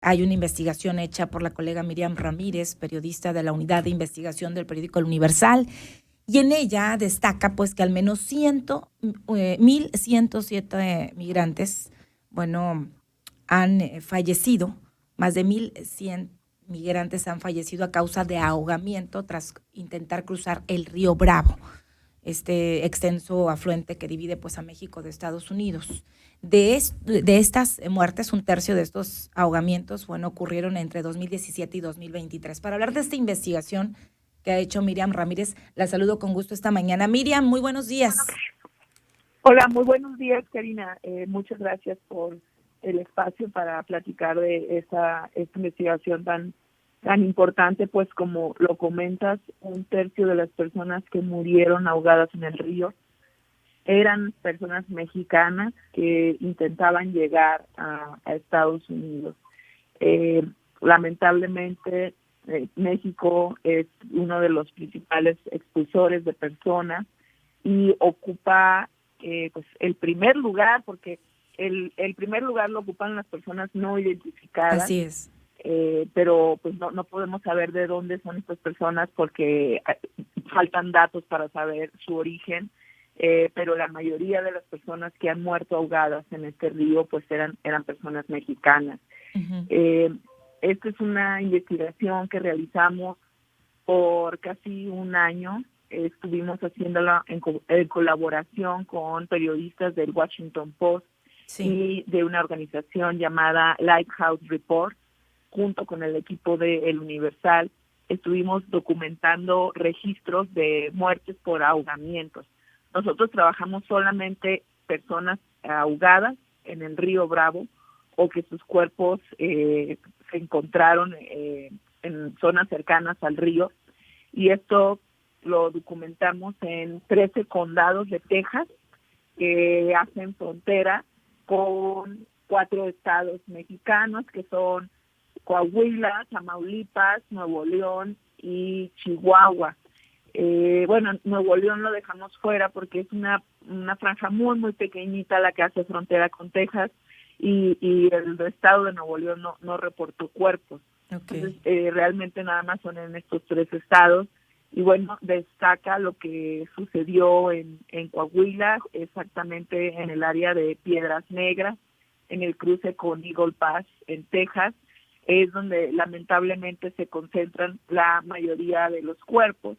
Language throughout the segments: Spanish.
Hay una investigación hecha por la colega Miriam Ramírez, periodista de la unidad de investigación del periódico El Universal, y en ella destaca pues que al menos 1.107 migrantes, bueno, han fallecido, más de 1.100 migrantes han fallecido a causa de ahogamiento tras intentar cruzar el río Bravo, este extenso afluente que divide pues a México de Estados Unidos. De estas muertes, un tercio de estos ahogamientos, bueno, ocurrieron entre 2017 y 2023. Para hablar de esta investigación que ha hecho Miriam Ramírez, la saludo con gusto esta mañana. Miriam, muy buenos días. Hola, muy buenos días, Karina. Muchas gracias por el espacio para platicar de esta investigación tan importante, pues como lo comentas, un tercio de las personas que murieron ahogadas en el río eran personas mexicanas que intentaban llegar a Estados Unidos. Lamentablemente, México es uno de los principales expulsores de personas y ocupa pues el primer lugar, porque el primer lugar lo ocupan las personas no identificadas. Así es. Pero pues no podemos saber de dónde son estas personas porque faltan datos para saber su origen, pero la mayoría de las personas que han muerto ahogadas en este río pues eran personas mexicanas. Uh-huh. Esta es una investigación que realizamos por casi un año. Estuvimos haciéndola en colaboración con periodistas del Washington Post, sí, y de una organización llamada Lighthouse Report, junto con el equipo de El Universal. Estuvimos documentando registros de muertes por ahogamientos. Nosotros trabajamos solamente personas ahogadas en el río Bravo o que sus cuerpos se encontraron en zonas cercanas al río, y esto lo documentamos en 13 condados de Texas que hacen frontera con 4 estados mexicanos que son Coahuila, Tamaulipas, Nuevo León y Chihuahua. Bueno, Nuevo León lo dejamos fuera porque es una franja muy pequeñita la que hace frontera con Texas, y el estado de Nuevo León no reportó cuerpos. Okay. Entonces, realmente nada más son en estos 3 estados. Y bueno, destaca lo que sucedió en Coahuila, exactamente en el área de Piedras Negras, en el cruce con Eagle Pass en Texas, es donde lamentablemente se concentran la mayoría de los cuerpos.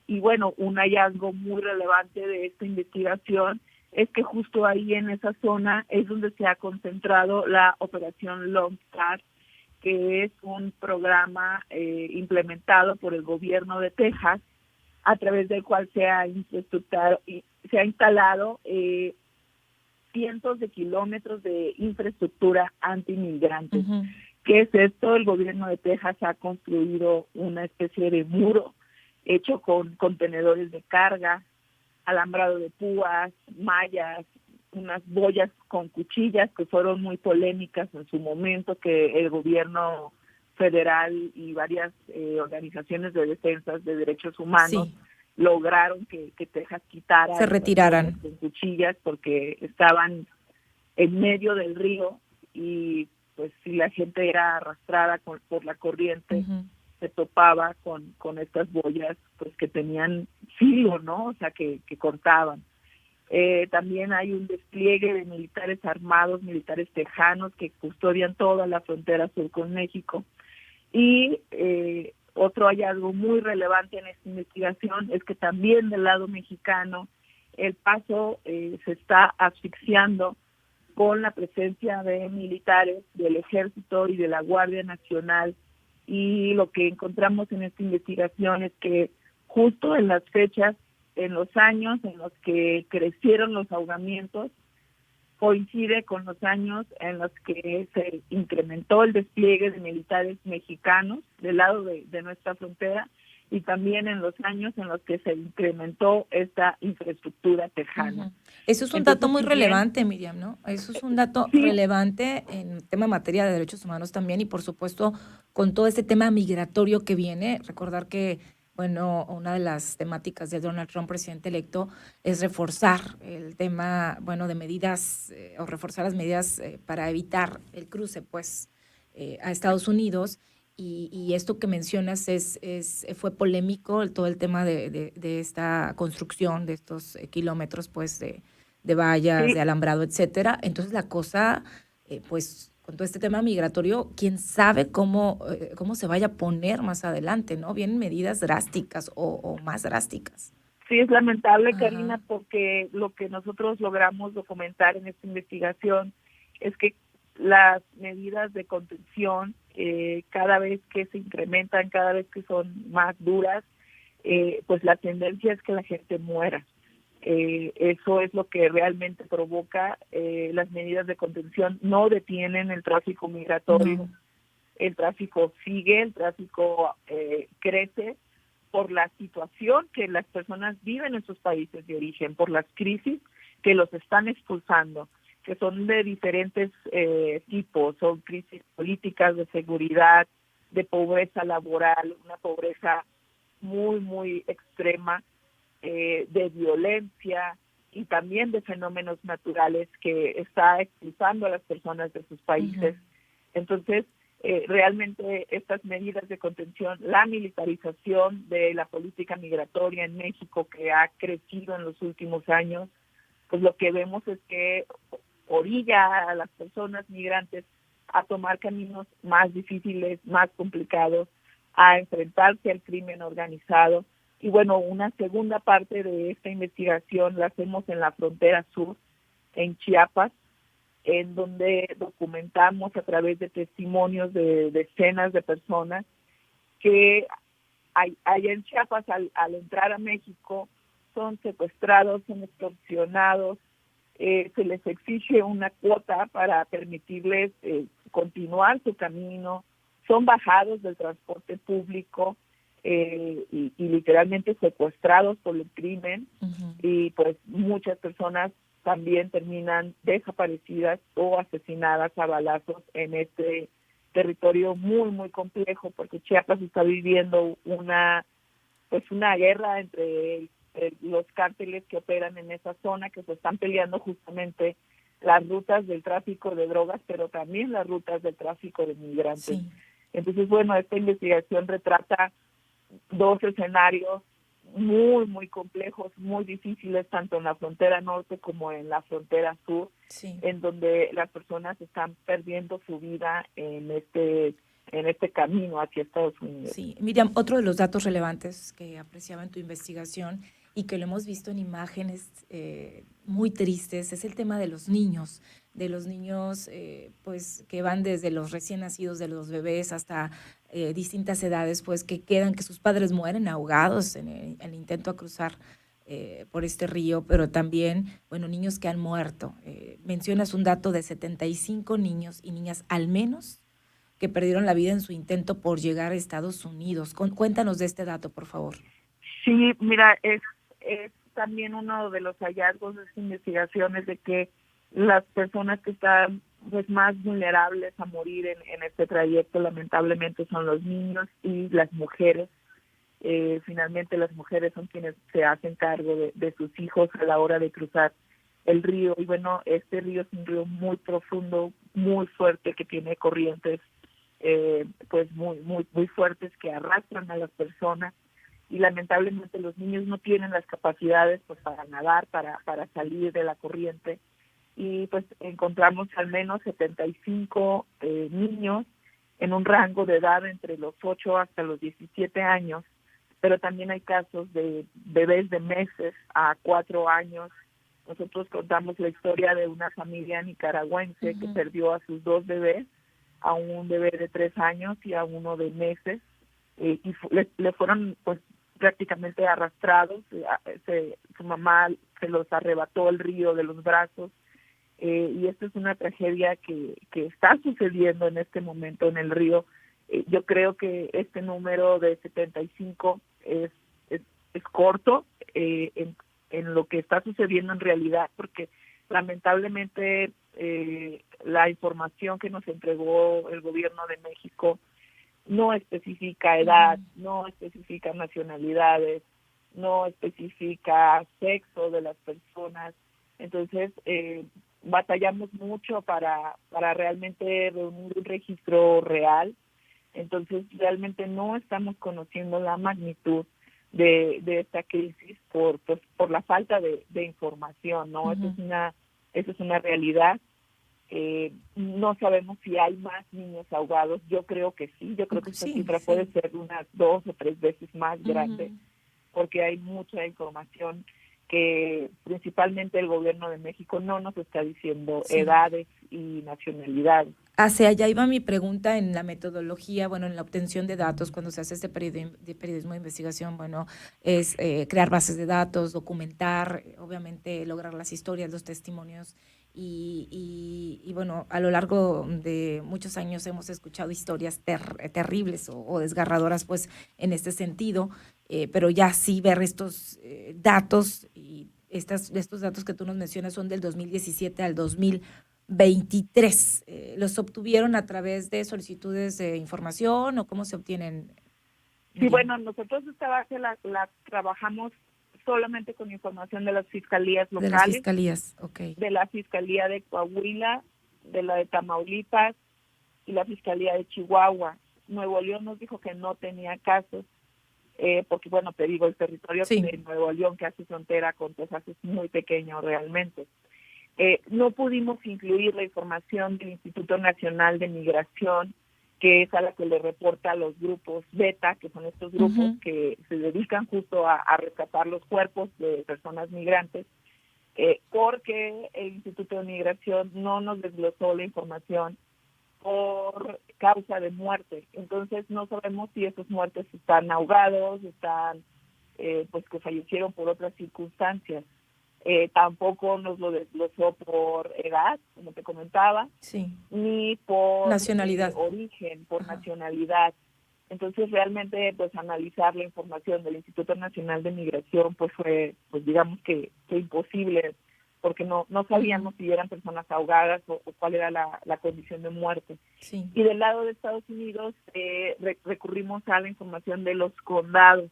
Y bueno, un hallazgo muy relevante de esta investigación es que justo ahí en esa zona es donde se ha concentrado la operación Lone Star, que es un programa implementado por el gobierno de Texas, a través del cual se ha instalado cientos de kilómetros de infraestructura antimigrantes. Uh-huh. ¿Qué es esto? El gobierno de Texas ha construido una especie de muro hecho con contenedores de carga, alambrado de púas, mallas, unas boyas con cuchillas que fueron muy polémicas en su momento, que el gobierno federal y varias organizaciones de defensa de derechos humanos lograron que Texas quitara, se retiraran con cuchillas, porque estaban en medio del río y pues si la gente era arrastrada por la corriente, uh-huh, se topaba con estas boyas pues que tenían filo, ¿no? O sea, que cortaban. También hay un despliegue de militares armados, militares tejanos que custodian toda la frontera sur con México. Y otro hallazgo muy relevante en esta investigación es que también del lado mexicano El Paso se está asfixiando con la presencia de militares del Ejército y de la Guardia Nacional, y lo que encontramos en esta investigación es que justo en las fechas, en los años en los que crecieron los ahogamientos, coincide con los años en los que se incrementó el despliegue de militares mexicanos del lado de nuestra frontera, y también en los años en los que se incrementó esta infraestructura tejana. Uh-huh. Eso es un dato muy relevante, Miriam, ¿no? Eso es un dato relevante en tema de materia de derechos humanos también, y por supuesto con todo este tema migratorio que viene. Recordar que, bueno, una de las temáticas de Donald Trump, presidente electo, es reforzar el tema, bueno, de medidas o reforzar las medidas para evitar el cruce, pues, a Estados Unidos. Y esto que mencionas fue polémico, todo el tema de esta construcción de estos kilómetros pues de vallas, Sí, de alambrado, etcétera. Entonces la cosa, pues con todo este tema migratorio, quién sabe cómo se vaya a poner más adelante, ¿no? Vienen medidas drásticas o más drásticas. sí, es lamentable, Ajá. Karina, porque lo que nosotros logramos documentar en esta investigación es que las medidas de contención, cada vez que se incrementan, cada vez que son más duras, pues la tendencia es que la gente muera. Eso es lo que realmente provoca. Las medidas de contención no detienen el tráfico migratorio, No. el tráfico sigue, el tráfico crece por la situación que las personas viven en sus países de origen, por las crisis que los están expulsando, que son de diferentes tipos, son crisis políticas, de seguridad, de pobreza laboral, una pobreza muy, muy extrema, de violencia y también de fenómenos naturales que está expulsando a las personas de sus Ujú. países. Entonces, realmente estas medidas de contención, la militarización de la política migratoria en México que ha crecido en los últimos años, pues lo que vemos es que orilla a las personas migrantes a tomar caminos más difíciles, más complicados, a enfrentarse al crimen organizado. Y bueno, una segunda parte de esta investigación la hacemos en la frontera sur, en Chiapas, en donde documentamos a través de testimonios de decenas de personas que allá en Chiapas al entrar a México son secuestrados, son extorsionados, se les exige una cuota para permitirles continuar su camino, son bajados del transporte público y literalmente secuestrados por el crimen, Ujú. y pues muchas personas también terminan desaparecidas o asesinadas a balazos en este territorio muy, muy complejo, porque Chiapas está viviendo una guerra entre los cárteles que operan en esa zona, que se están peleando justamente las rutas del tráfico de drogas, pero también las rutas del tráfico de migrantes. Sí. Entonces, bueno, esta investigación retrata dos escenarios muy, muy complejos, muy difíciles, tanto en la frontera norte como en la frontera sur, Sí. en donde las personas están perdiendo su vida en este camino hacia Estados Unidos. Sí, Miriam, otro de los datos relevantes que apreciaba en tu investigación y que lo hemos visto en imágenes muy tristes es el tema de los niños pues que van desde los recién nacidos, de los bebés hasta distintas edades, pues que quedan, que sus padres mueren ahogados en el intento a cruzar por este río, pero también, bueno, niños que han muerto. Mencionas un dato de 75 niños y niñas al menos que perdieron la vida en su intento por llegar a Estados Unidos. Cuéntanos de este dato, por favor. Sí, mira, es también uno de los hallazgos de esta investigación es de que las personas que están pues más vulnerables a morir en este trayecto lamentablemente son los niños y las mujeres. Finalmente las mujeres son quienes se hacen cargo de sus hijos a la hora de cruzar el río. Y bueno, este río es un río muy profundo, muy fuerte, que tiene corrientes pues muy, muy, muy fuertes que arrastran a las personas, y lamentablemente los niños no tienen las capacidades pues para nadar, para salir de la corriente, y pues encontramos al menos 75 niños en un rango de edad entre los 8 hasta los 17 años, pero también hay casos de bebés de meses a 4 años. Nosotros contamos la historia de una familia nicaragüense que Ujú. perdió a sus dos bebés, a un bebé de 3 años y a uno de meses, y le fueron pues prácticamente arrastrados. Su mamá se los arrebató el río de los brazos, y esto es una tragedia que está sucediendo en este momento en el río. Yo creo que este número de 75 es corto en lo que está sucediendo en realidad, porque lamentablemente la información que nos entregó el gobierno de México no especifica edad, Ujú. no especifica nacionalidades, no especifica sexo de las personas. Entonces, batallamos mucho para realmente reunir un registro real. Entonces realmente no estamos conociendo la magnitud de esta crisis por la falta de información, ¿no? Uh-huh. Eso es una realidad. No sabemos si hay más niños ahogados. Yo creo que sí. Yo creo que esta Sí, cifra sí. puede ser unas 2 o 3 veces más grande, Uh-huh. porque hay mucha información que principalmente el gobierno de México no nos está diciendo Sí. edades y nacionalidades. Hacia allá iba mi pregunta en la metodología, bueno, en la obtención de datos, cuando se hace este periodismo de investigación, bueno, es crear bases de datos, documentar, obviamente lograr las historias, los testimonios y bueno, a lo largo de muchos años hemos escuchado historias terribles o desgarradoras, pues, en este sentido, pero ya sí ver estos datos y estos datos que tú nos mencionas son del 2017 al 2023. ¿Los obtuvieron a través de solicitudes de información o cómo se obtienen, Sí, Miriam? bueno, nosotros esta base la trabajamos solamente con información de las fiscalías De las locales, fiscalías, ok. de la Fiscalía de Coahuila, de la de Tamaulipas y la Fiscalía de Chihuahua. Nuevo León nos dijo que no tenía casos, porque bueno, te digo, el territorio Sí. de Nuevo León que hace frontera con Texas es muy pequeño realmente. No pudimos incluir la información del Instituto Nacional de Migración, que es a la que le reporta a los grupos beta, que son estos grupos Uh-huh. que se dedican justo a rescatar los cuerpos de personas migrantes, porque el Instituto de Migración no nos desglosó la información por causa de muerte. Entonces no sabemos si esos muertes están ahogados, están pues que fallecieron por otras circunstancias. Tampoco nos lo desglosó por edad, como te comentaba, Sí. ni por Nacionalidad. origen, por Ajá. nacionalidad. Entonces realmente pues analizar la información del Instituto Nacional de Migración pues fue pues digamos que imposible, porque no Uh-huh. sabíamos si eran personas ahogadas o cuál era la condición de muerte. Sí. Y del lado de Estados Unidos recurrimos a la información de los condados.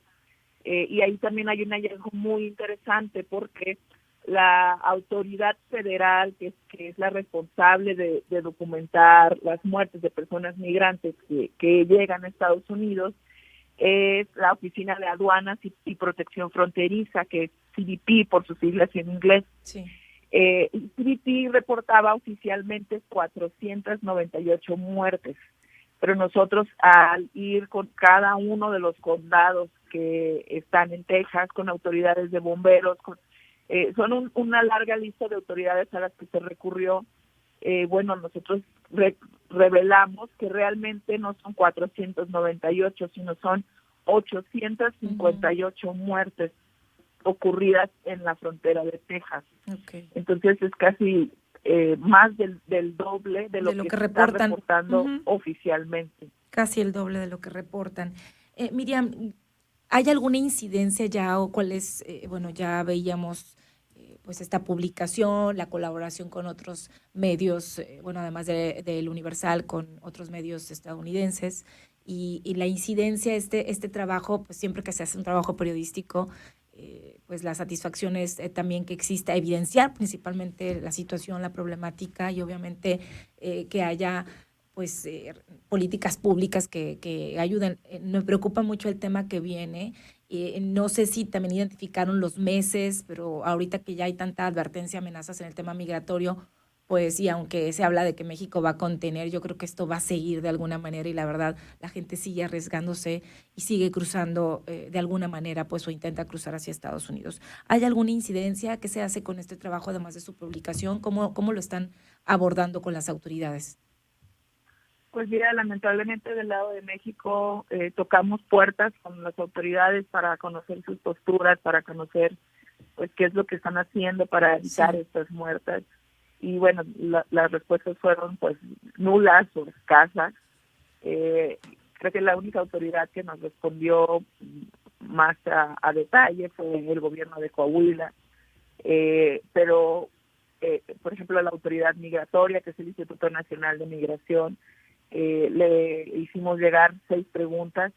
Y ahí también hay un hallazgo muy interesante porque la autoridad federal, que es la responsable de documentar las muertes de personas migrantes que llegan a Estados Unidos, es la Oficina de Aduanas y Protección Fronteriza, que es CBP por sus siglas en inglés. Sí. CBP reportaba oficialmente 498 muertes, pero nosotros al ir con cada uno de los condados que están en Texas, con autoridades de bomberos, son una larga lista de autoridades a las que se recurrió. Bueno, nosotros revelamos que realmente no son 498, sino son 858 Uh-huh. muertes ocurridas en la frontera de Texas. Ok. Entonces es casi más del doble de De lo lo que que se está reportan. reportando Uh-huh. oficialmente. Casi el doble de lo que reportan. Miriam, ¿hay alguna incidencia ya o cuál es, bueno, ya veíamos pues esta publicación, la colaboración con otros medios, bueno, además del Universal, con otros medios estadounidenses, y la incidencia, este trabajo, pues siempre que se hace un trabajo periodístico, pues la satisfacción es también que exista, evidenciar principalmente la situación, la problemática y obviamente que haya pues políticas públicas que ayuden. Me preocupa mucho el tema que viene. No sé si también identificaron los meses, pero ahorita que ya hay tanta advertencia, amenazas en el tema migratorio, pues y aunque se habla de que México va a contener, yo creo que esto va a seguir de alguna manera y la verdad la gente sigue arriesgándose y sigue cruzando de alguna manera, pues o intenta cruzar hacia Estados Unidos. ¿Hay alguna incidencia que se hace con este trabajo además de su publicación? ¿Cómo lo están abordando con las autoridades? Pues mira, lamentablemente del lado de México tocamos puertas con las autoridades para conocer sus posturas, para conocer pues qué es lo que están haciendo para evitar Sí. estas muertes. Y bueno, las respuestas fueron pues nulas o escasas. Creo que la única autoridad que nos respondió más a detalle fue el gobierno de Coahuila, pero por ejemplo la autoridad migratoria, que es el Instituto Nacional de Migración, le hicimos llegar 6 preguntas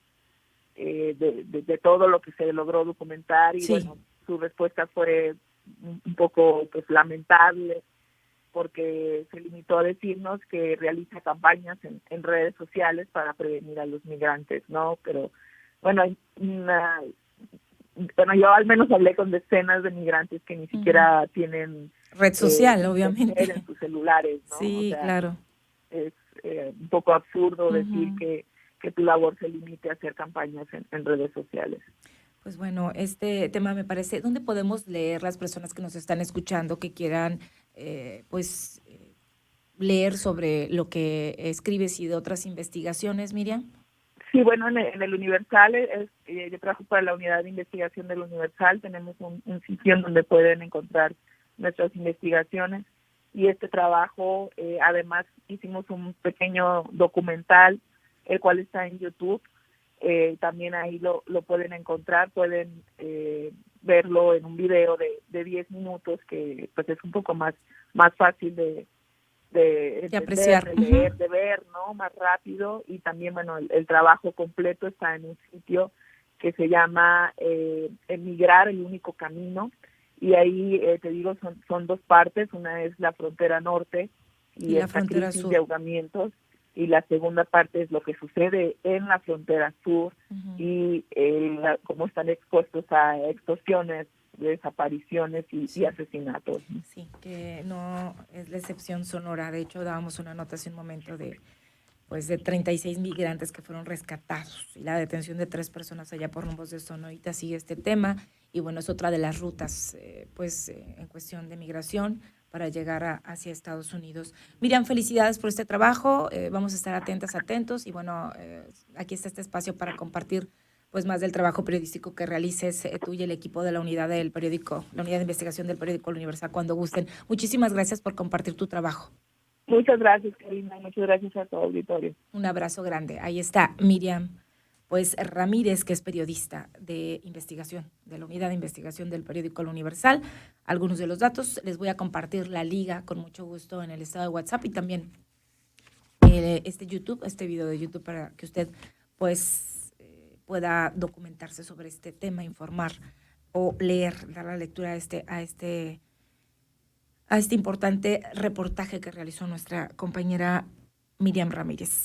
de todo lo que se logró documentar y Sí. bueno, su respuesta fue un poco pues lamentable, porque se limitó a decirnos que realiza campañas en redes sociales para prevenir a los migrantes, ¿no? Pero bueno, yo al menos hablé con decenas de migrantes que ni siquiera tienen red social, internet obviamente. en sus celulares, ¿no? Sí, o sea, claro. Es un poco absurdo decir que tu labor se limite a hacer campañas en redes sociales. Pues bueno, este tema me parece, ¿dónde podemos leer las personas que nos están escuchando que quieran, leer sobre lo que escribes y de otras investigaciones, Miriam? Sí, bueno, en el Universal, yo trabajo para la unidad de investigación del Universal, tenemos un sitio en donde pueden encontrar nuestras investigaciones y este trabajo, además hicimos un pequeño documental, el cual está en YouTube, también ahí lo pueden encontrar, pueden verlo en un video de 10 minutos que pues es un poco más fácil de entender, apreciar. de leer, de ver, ¿no? Más rápido. Y también, bueno, el trabajo completo está en un sitio que se llama Emigrar, el único camino. Y ahí, te digo, son dos partes. Una es la frontera norte y la esta frontera crisis sur de ahogamientos. Y la segunda parte es lo que sucede en la frontera sur y cómo están expuestos a extorsiones, desapariciones y asesinatos. Sí, que no es la excepción Sonora. De hecho, dábamos una nota hace un momento de 36 migrantes que fueron rescatados y la detención de 3 personas allá por rumbos de Sonorita sigue este tema y bueno, es otra de las rutas en cuestión de migración para llegar hacia Estados Unidos. Miriam, felicidades por este trabajo, vamos a estar atentos y bueno, aquí está este espacio para compartir pues más del trabajo periodístico que realices tú y el equipo de la unidad del periódico, la unidad de investigación del periódico El Universal cuando gusten. Muchísimas gracias por compartir tu trabajo. Muchas gracias, Karina. Muchas gracias a tu auditorio. Un abrazo grande. Ahí está Miriam Ramírez, que es periodista de investigación, de la unidad de investigación del periódico El Universal. Algunos de los datos les voy a compartir la liga con mucho gusto en el estado de WhatsApp y también este video de YouTube para que usted pueda documentarse sobre este tema, informar o leer, dar la lectura a este importante reportaje que realizó nuestra compañera Miriam Ramírez.